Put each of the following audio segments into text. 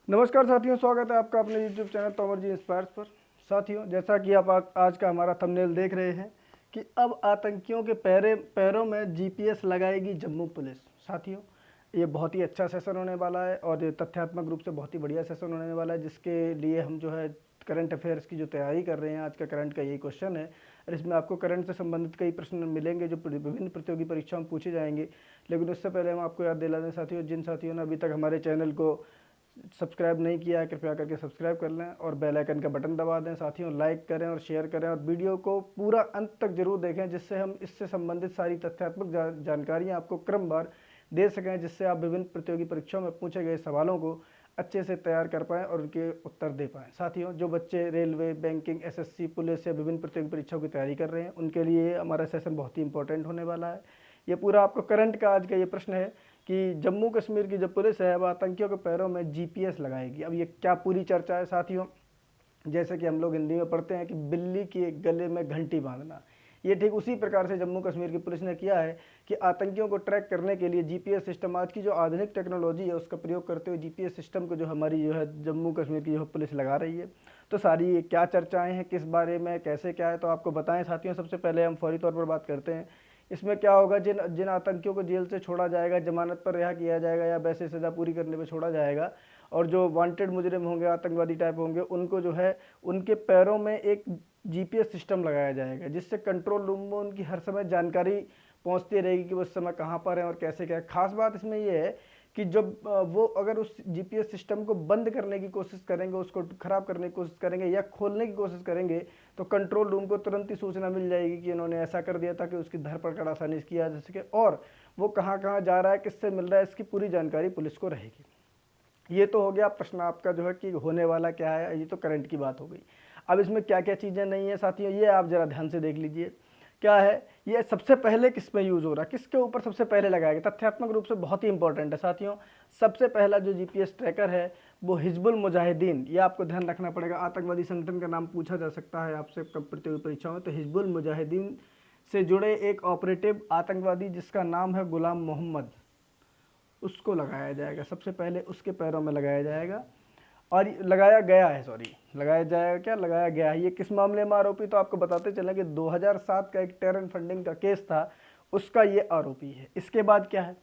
नमस्कार साथियों, स्वागत है आपका अपने YouTube चैनल तोमर जी इंस्पायर्स पर। साथियों, जैसा कि आप आज का हमारा थंबनेल देख रहे हैं कि अब आतंकियों के पैरों में जीपीएस लगाएगी जम्मू पुलिस। साथियों, ये बहुत ही अच्छा सेशन होने वाला है और ये तथ्यात्मक रूप से बहुत ही बढ़िया सेशन होने वाला है, जिसके लिए हम जो है करंट अफेयर्स की जो तैयारी कर रहे हैं। आज का करंट का यही क्वेश्चन है और इसमें आपको करंट से संबंधित कई प्रश्न मिलेंगे जो विभिन्न प्रतियोगी परीक्षाओं में पूछे जाएंगे। लेकिन उससे पहले हम आपको याद दिला दें साथियों, जिन साथियों ने अभी तक हमारे चैनल को सब्सक्राइब नहीं किया है, कृपया करके सब्सक्राइब कर लें और बेल आइकन का बटन दबा दें। साथियों, लाइक करें और शेयर करें और वीडियो को पूरा अंत तक जरूर देखें, जिससे हम इससे संबंधित सारी तथ्यात्मक जानकारियां आपको क्रमवार दे सकें, जिससे आप विभिन्न प्रतियोगी परीक्षाओं में पूछे गए सवालों को अच्छे से तैयार कर पाएँ और उनके उत्तर दे पाएँ। साथियों, जो बच्चे रेलवे, बैंकिंग, एसएससी, पुलिस या विभिन्न प्रतियोगी परीक्षाओं की तैयारी कर रहे हैं, उनके लिए हमारा सेशन बहुत ही इंपॉर्टेंट होने वाला है। ये पूरा आपको करंट का आज का ये प्रश्न है कि जम्मू कश्मीर की जो पुलिस है वह आतंकियों के पैरों में जीपीएस लगाएगी। अब ये क्या पूरी चर्चा है साथियों, जैसे कि हम लोग हिंदी में पढ़ते हैं कि बिल्ली के गले में घंटी बांधना, ये ठीक उसी प्रकार से जम्मू कश्मीर की पुलिस ने किया है कि आतंकियों को ट्रैक करने के लिए जीपीएस सिस्टम, आज की जो आधुनिक टेक्नोलॉजी है उसका प्रयोग करते हुए जीपीएस सिस्टम को जो हमारी जो है जम्मू कश्मीर की जो पुलिस लगा रही है। तो सारी ये क्या चर्चाएं हैं, किस बारे में, कैसे क्या है, तो आपको बताएं साथियों। सबसे पहले हम फौरी तौर पर बात करते हैं इसमें क्या होगा। जिन जिन आतंकियों को जेल से छोड़ा जाएगा, जमानत पर रिहा किया जाएगा या वैसे सज़ा पूरी करने पर छोड़ा जाएगा, और जो वांटेड मुजरिम होंगे, आतंकवादी टाइप होंगे, उनको जो है उनके पैरों में एक जीपीएस सिस्टम लगाया जाएगा, जिससे कंट्रोल रूम में उनकी हर समय जानकारी पहुंचती रहेगी कि वो उस समय कहाँ पर हैं और कैसे क्या है। खास बात इसमें ये है कि जब वो अगर उस जीपीएस सिस्टम को बंद करने की कोशिश करेंगे, उसको खराब करने की कोशिश करेंगे या खोलने की कोशिश करेंगे, तो कंट्रोल रूम को तुरंत ही सूचना मिल जाएगी कि इन्होंने ऐसा कर दिया था, कि उसकी धरपकड़ आसानी से किया जा सके और वो कहाँ कहाँ जा रहा है, किससे मिल रहा है, इसकी पूरी जानकारी पुलिस को रहेगी। ये तो हो गया प्रश्न आपका जो है कि होने वाला क्या है, ये तो करंट की बात हो गई। अब इसमें क्या क्या चीज़ें नहीं है साथियों, ये आप ज़रा ध्यान से देख लीजिए। क्या है ये, सबसे पहले किस में यूज़ हो रहा है, किसके ऊपर सबसे पहले लगाया गया, तथ्यात्मक रूप से बहुत ही इंपॉर्टेंट है साथियों। सबसे पहला जो जीपीएस ट्रैकर है वो हिजबुल मुजाहिदीन, ये आपको ध्यान रखना पड़ेगा। आतंकवादी संगठन का नाम पूछा जा सकता है आपसे प्रतियोगी परीक्षाओं में, तो हिजबुल मुजाहिदीन से जुड़े एक ऑपरेटिव आतंकवादी जिसका नाम है गुलाम मोहम्मद, उसको लगाया जाएगा सबसे पहले, उसके पैरों में लगाया जाएगा। और लगाया गया है, सॉरी, लगाया जाएगा क्या, लगाया गया है। ये किस मामले में आरोपी, तो आपको बताते चलें कि 2007 का एक टेरर फंडिंग का केस था, उसका ये आरोपी है। इसके बाद क्या है,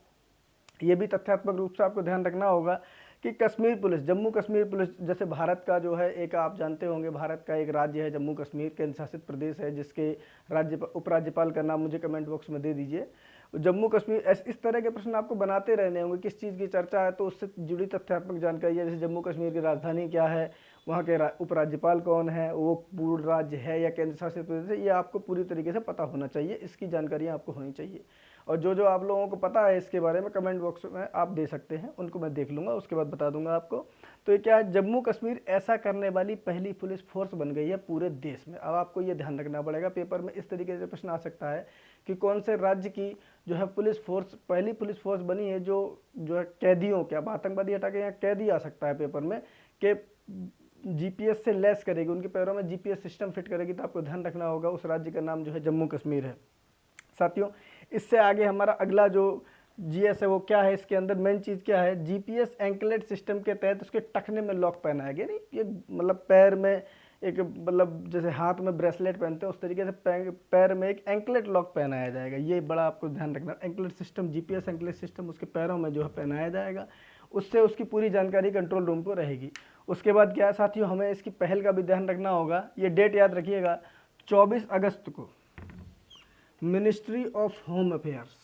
ये भी तथ्यात्मक रूप से आपको ध्यान रखना होगा कि कश्मीर पुलिस, जम्मू कश्मीर पुलिस, जैसे भारत का जो है एक, आप जानते होंगे, भारत का एक राज्य है जम्मू कश्मीर, केंद्र शासित प्रदेश है, जिसके राज्य उपराज्यपाल का नाम मुझे कमेंट बॉक्स में दे दीजिए। जम्मू कश्मीर, इस तरह के प्रश्न आपको बनाते रहने होंगे, किस चीज़ की चर्चा है तो उससे जुड़ी तथ्यात्मक जानकारी है। जैसे जम्मू कश्मीर की राजधानी क्या है, वहाँ के उपराज्यपाल कौन है, वो पूर्ण राज्य है या केंद्र शासित प्रदेश है, ये आपको पूरी तरीके से पता होना चाहिए, इसकी जानकारियाँ आपको होनी चाहिए। और जो जो आप लोगों को पता है इसके बारे में कमेंट बॉक्स में आप दे सकते हैं, उनको मैं देख लूँगा, उसके बाद बता दूंगा आपको। तो ये क्या है, जम्मू कश्मीर ऐसा करने वाली पहली पुलिस फोर्स बन गई है पूरे देश में। अब आपको ये ध्यान रखना पड़ेगा, पेपर में इस तरीके से प्रश्न आ सकता है कि कौन से राज्य की जो है पुलिस फोर्स, पहली पुलिस फोर्स बनी है जो जो है कैदियों के, अब आतंकवादी हटा के यहाँ कैदी आ सकता है पेपर में, कि जीपीएस से लेस करेगी, उनके पैरों में जीपीएस सिस्टम फिट करेगी। तो आपको ध्यान रखना होगा उस राज्य का नाम जो है जम्मू कश्मीर है साथियों। इससे आगे हमारा अगला जो जीएस है वो क्या है, इसके अंदर मेन चीज़ क्या है, जीपीएस एंकलेट सिस्टम के तहत उसके टखने में लॉक पहनाया गया। नहीं, ये मतलब पैर में एक, मतलब जैसे हाथ में ब्रेसलेट पहनते हैं उस तरीके से पैर में एक एंकलेट लॉक पहनाया जाएगा। ये बड़ा आपको ध्यान रखना, anklet system, GPS anklet system उसके पैरों में जो है पहनाया जाएगा, उससे उसकी पूरी जानकारी कंट्रोल रूम को रहेगी। उसके बाद क्या है साथियों, हमें इसकी पहल का भी ध्यान रखना होगा। ये डेट याद रखिएगा, 24 अगस्त को ministry of home affairs,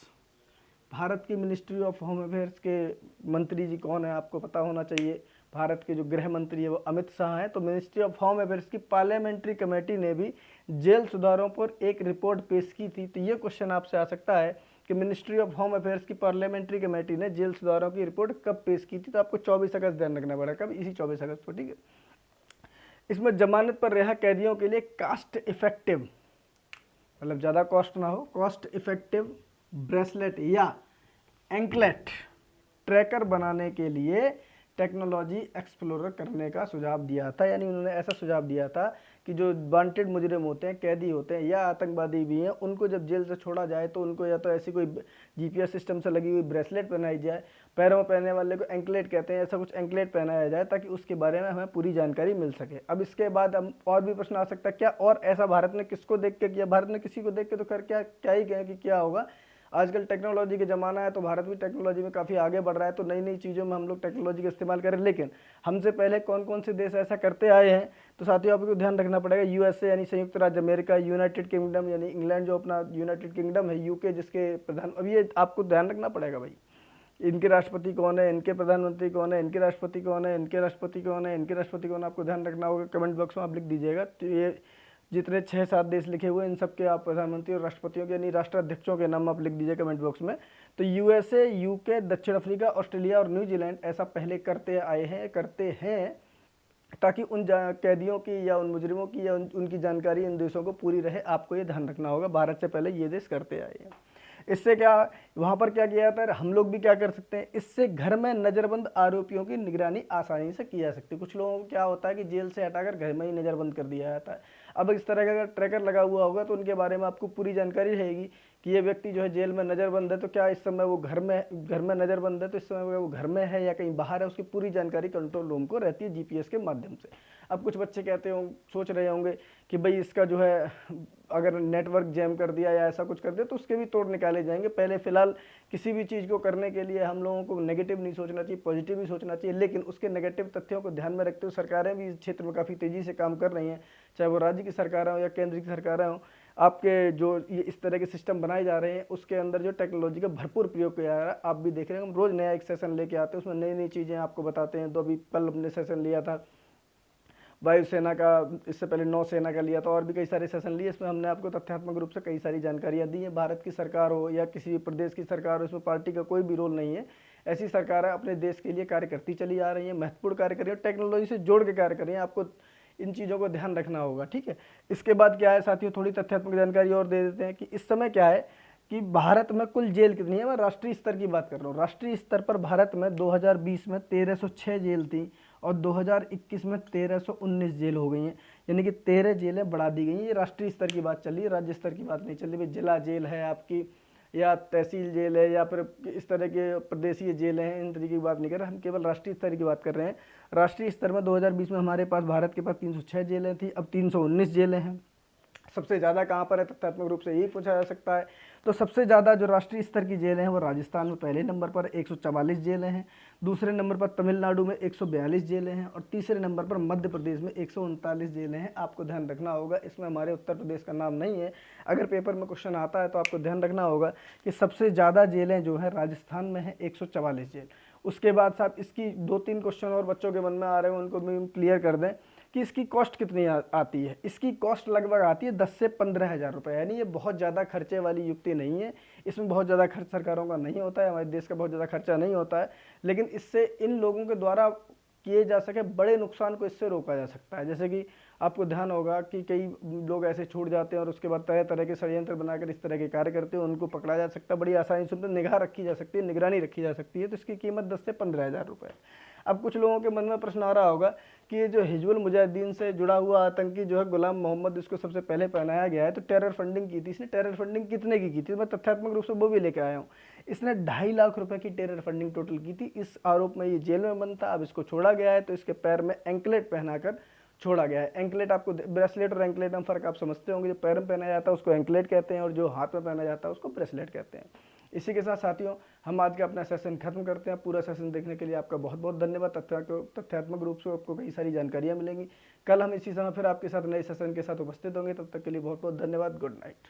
Bharat की मिनिस्ट्री ऑफ होम अफेयर्स के मंत्री जी कौन है आपको पता होना चाहिए। भारत के जो गृह मंत्री है वो अमित शाह हैं। तो मिनिस्ट्री ऑफ होम अफेयर्स की पार्लियामेंट्री कमेटी ने भी जेल सुधारों पर एक रिपोर्ट पेश की थी। तो ये क्वेश्चन आपसे आ सकता है कि मिनिस्ट्री ऑफ होम अफेयर्स की पार्लियामेंट्री कमेटी ने जेल सुधारों की रिपोर्ट कब पेश की थी, तो आपको 24 अगस्त ध्यान रखना पड़ेगा, कब, इसी 24 अगस्त को, ठीक है। इसमें जमानत पर रिहा कैदियों के लिए कास्ट इफेक्टिव, मतलब ज़्यादा कॉस्ट ना हो, कॉस्ट इफेक्टिव ब्रेसलेट या एंकलेट ट्रैकर बनाने के लिए टेक्नोलॉजी एक्सप्लोरर करने का सुझाव दिया था। यानी उन्होंने ऐसा सुझाव दिया था कि जो वांटेड मुजरिम होते हैं, कैदी होते हैं या आतंकवादी भी हैं, उनको जब जेल से छोड़ा जाए तो उनको या तो ऐसी कोई जीपीएस सिस्टम से लगी हुई ब्रेसलेट पहनाई जाए, पैरों में पहनने वाले को एंकलेट कहते हैं, ऐसा कुछ एंकलेट पहनाया जाए ताकि उसके बारे में हमें पूरी जानकारी मिल सके। अब इसके बाद हम और भी प्रश्न आ सकता है, क्या और ऐसा भारत ने किसको देख के किया? भारत ने किसी को देख के तो कर क्या क्या ही कहें कि क्या होगा। आजकल टेक्नोलॉजी के ज़माना है, तो भारत भी टेक्नोलॉजी में काफ़ी आगे बढ़ रहा है, तो नई नई चीज़ों में हम लोग टेक्नोलॉजी का इस्तेमाल करें। लेकिन हमसे पहले कौन कौन से देश ऐसा करते आए हैं, तो साथियों आपको ध्यान रखना पड़ेगा। यूएसए यानी संयुक्त राज्य अमेरिका, यूनाइटेड किंगडम यानी इंग्लैंड जो अपना यूनाइटेड किंगडम है, यूके जिसके प्रधान, अब ये आपको ध्यान रखना पड़ेगा भाई, इनके राष्ट्रपति कौन है, इनके प्रधानमंत्री कौन है, इनके राष्ट्रपति कौन है, इनके राष्ट्रपति कौन है, इनके राष्ट्रपति कौन है, आपको ध्यान रखना होगा। कमेंट बॉक्स में आप लिख दीजिएगा। तो ये जितने 6-7 देश लिखे हुए हैं इन सब के आप प्रधानमंत्री और राष्ट्रपतियों के यानी राष्ट्राध्यक्षों के नाम आप लिख दीजिए कमेंट बॉक्स में। तो यूएसए, यूके, दक्षिण अफ्रीका, ऑस्ट्रेलिया और न्यूजीलैंड ऐसा पहले करते आए हैं, करते हैं, ताकि उन कैदियों की या उन मुजरिमों की या उनकी जानकारी इन देशों को पूरी रहे। आपको ये ध्यान रखना होगा, भारत से पहले ये देश करते आए हैं। इससे क्या वहाँ पर क्या किया जाता है, हम लोग भी क्या कर सकते हैं, इससे घर में नज़रबंद आरोपियों की निगरानी आसानी से की जा सकती है। कुछ लोगों को क्या होता है कि जेल से हटाकर घर में ही नज़रबंद कर दिया जाता है। अब इस तरह का अगर ट्रैकर लगा हुआ होगा तो उनके बारे में आपको पूरी जानकारी रहेगी कि ये व्यक्ति जो है जेल में नज़रबंद है, तो क्या इस समय वो घर में नज़रबंद है, तो इस समय वो घर में है या कहीं बाहर है, उसकी पूरी जानकारी कंट्रोल रूम को रहती है जीपीएस के माध्यम से। अब कुछ बच्चे कहते हों, सोच रहे होंगे कि भाई इसका जो है अगर नेटवर्क जैम कर दिया या ऐसा कुछ कर दिया तो उसके भी तोड़ निकाले जाएंगे। पहले फिलहाल किसी भी चीज़ को करने के लिए हम लोगों को नेगेटिव नहीं सोचना चाहिए, पॉजिटिव ही सोचना चाहिए। लेकिन उसके नेगेटिव तथ्यों को ध्यान में रखते हुए सरकारें भी इस क्षेत्र में काफ़ी तेज़ी से काम कर रही हैं, चाहे वो राज्य की सरकारें हों या केंद्र की सरकारें हों। आपके जो ये इस तरह के सिस्टम बनाए जा रहे हैं उसके अंदर जो टेक्नोलॉजी का भरपूर प्रयोग किया जा रहा है, आप भी देख रहे हैं। हम रोज़ नया एक सेशन लेके आते हैं, उसमें नई नई चीज़ें आपको बताते हैं। तो अभी कल हमने सेशन लिया था वायुसेना का, इससे पहले नौसेना का लिया था, और भी कई सारे सेशन लिए। इसमें हमने आपको तथ्यात्मक रूप से कई सारी जानकारियाँ दी हैं। भारत की सरकार हो या किसी भी प्रदेश की सरकार हो, इसमें पार्टी का कोई भी रोल नहीं है। ऐसी सरकारें अपने देश के लिए कार्य करती चली आ रही हैं, महत्वपूर्ण कार्य कर रही है, टेक्नोलॉजी से जोड़ के कार्य कर रही हैं। आपको इन चीज़ों को ध्यान रखना होगा, ठीक है। इसके बाद क्या है साथियों, थोड़ी तथ्यात्मक जानकारी और दे देते हैं कि इस समय क्या है कि भारत में कुल जेल कितनी है। मैं राष्ट्रीय स्तर की बात कर रहा हूँ। राष्ट्रीय स्तर पर भारत में 2020 में 1306 जेल थी और 2021 में 1319 जेल हो गई हैं, यानी कि 13 जेलें बढ़ा दी गई हैं। ये राष्ट्रीय स्तर की बात चल रही है, राज्य स्तर की बात नहीं चल रही। जिला जेल है आपकी या तहसील जेल है या फिर इस तरह के प्रदेशीय जेलें हैं, इन तरीके की बात नहीं कर रहे, हम केवल राष्ट्रीय स्तर की बात कर रहे हैं। राष्ट्रीय स्तर में 2020 में हमारे पास भारत के पास 306 जेलें थी, अब 319 जेलें हैं। सबसे ज़्यादा कहाँ पर है, तथ्यात्मक रूप से यही पूछा जा सकता है। तो सबसे ज़्यादा जो राष्ट्रीय स्तर की जेलें हैं वो राजस्थान में पहले नंबर पर 144 जेलें हैं, दूसरे नंबर पर तमिलनाडु में 142 जेलें हैं और तीसरे नंबर पर मध्य प्रदेश में 139 जेलें हैं। आपको ध्यान रखना होगा, इसमें हमारे उत्तर प्रदेश का नाम नहीं है। अगर पेपर में क्वेश्चन आता है तो आपको ध्यान रखना होगा कि सबसे ज़्यादा जेलें जो है राजस्थान में है, 144 जेल। उसके बाद साहब इसकी 2-3 क्वेश्चन और बच्चों के मन में आ रहे हैं, उनको भी क्लियर कर दें कि इसकी कॉस्ट कितनी आती है। इसकी कॉस्ट लगभग आती है 10 से 15 हज़ार रुपये, यानी ये बहुत ज़्यादा खर्चे वाली युक्ति नहीं है। इसमें बहुत ज़्यादा खर्च सरकारों का नहीं होता है, हमारे देश का बहुत ज़्यादा खर्चा नहीं होता है, लेकिन इससे इन लोगों के द्वारा किए जा सके बड़े नुकसान को इससे रोका जा सकता है। जैसे कि आपको ध्यान होगा कि कई लोग ऐसे छूट जाते हैं और उसके बाद तरह तरह के षड्यंत्र बनाकर इस तरह के कार्य करते हैं, उनको पकड़ा जा सकता है बड़ी आसानी से, उन पर निगाह रखी जा सकती है, निगरानी रखी जा सकती है। तो इसकी कीमत 10 से 15 हज़ार रुपये। अब कुछ लोगों के मन में प्रश्न आ रहा होगा कि ये जो हिजबुल मुजाहिदीन से जुड़ा हुआ आतंकी जो है गुलाम मोहम्मद, इसको सबसे पहले पहनाया गया है, तो टेरर फंडिंग की थी इसने। टेरर फंडिंग कितने की थी, मैं तथ्यात्मक रूप से वो भी लेके आया हूँ। इसने 2.5 लाख रुपए की टेरर फंडिंग टोटल की थी। इस आरोप में ये जेल में बंद था, अब इसको छोड़ा गया है, तो इसके पैर में एंकलेट पहनाकर छोड़ा गया है। एंकलेट, आपको ब्रेसलेट और एंकलेट में फ़र्क आप समझते होंगे। जो पैर में पहना जाता है उसको एंकलेट कहते हैं और जो हाथ में पहना जाता है उसको ब्रेसलेट कहते हैं। इसी के साथ साथियों हम आज का अपना सेशन खत्म करते हैं। पूरा सेशन देखने के लिए आपका बहुत बहुत धन्यवाद। तथ्यात्मक रूप से आपको कई सारी जानकारियाँ मिलेंगी। कल हम इसी समय फिर आपके साथ नए सेशन के साथ उपस्थित होंगे। तब तक के लिए बहुत बहुत धन्यवाद। Good night.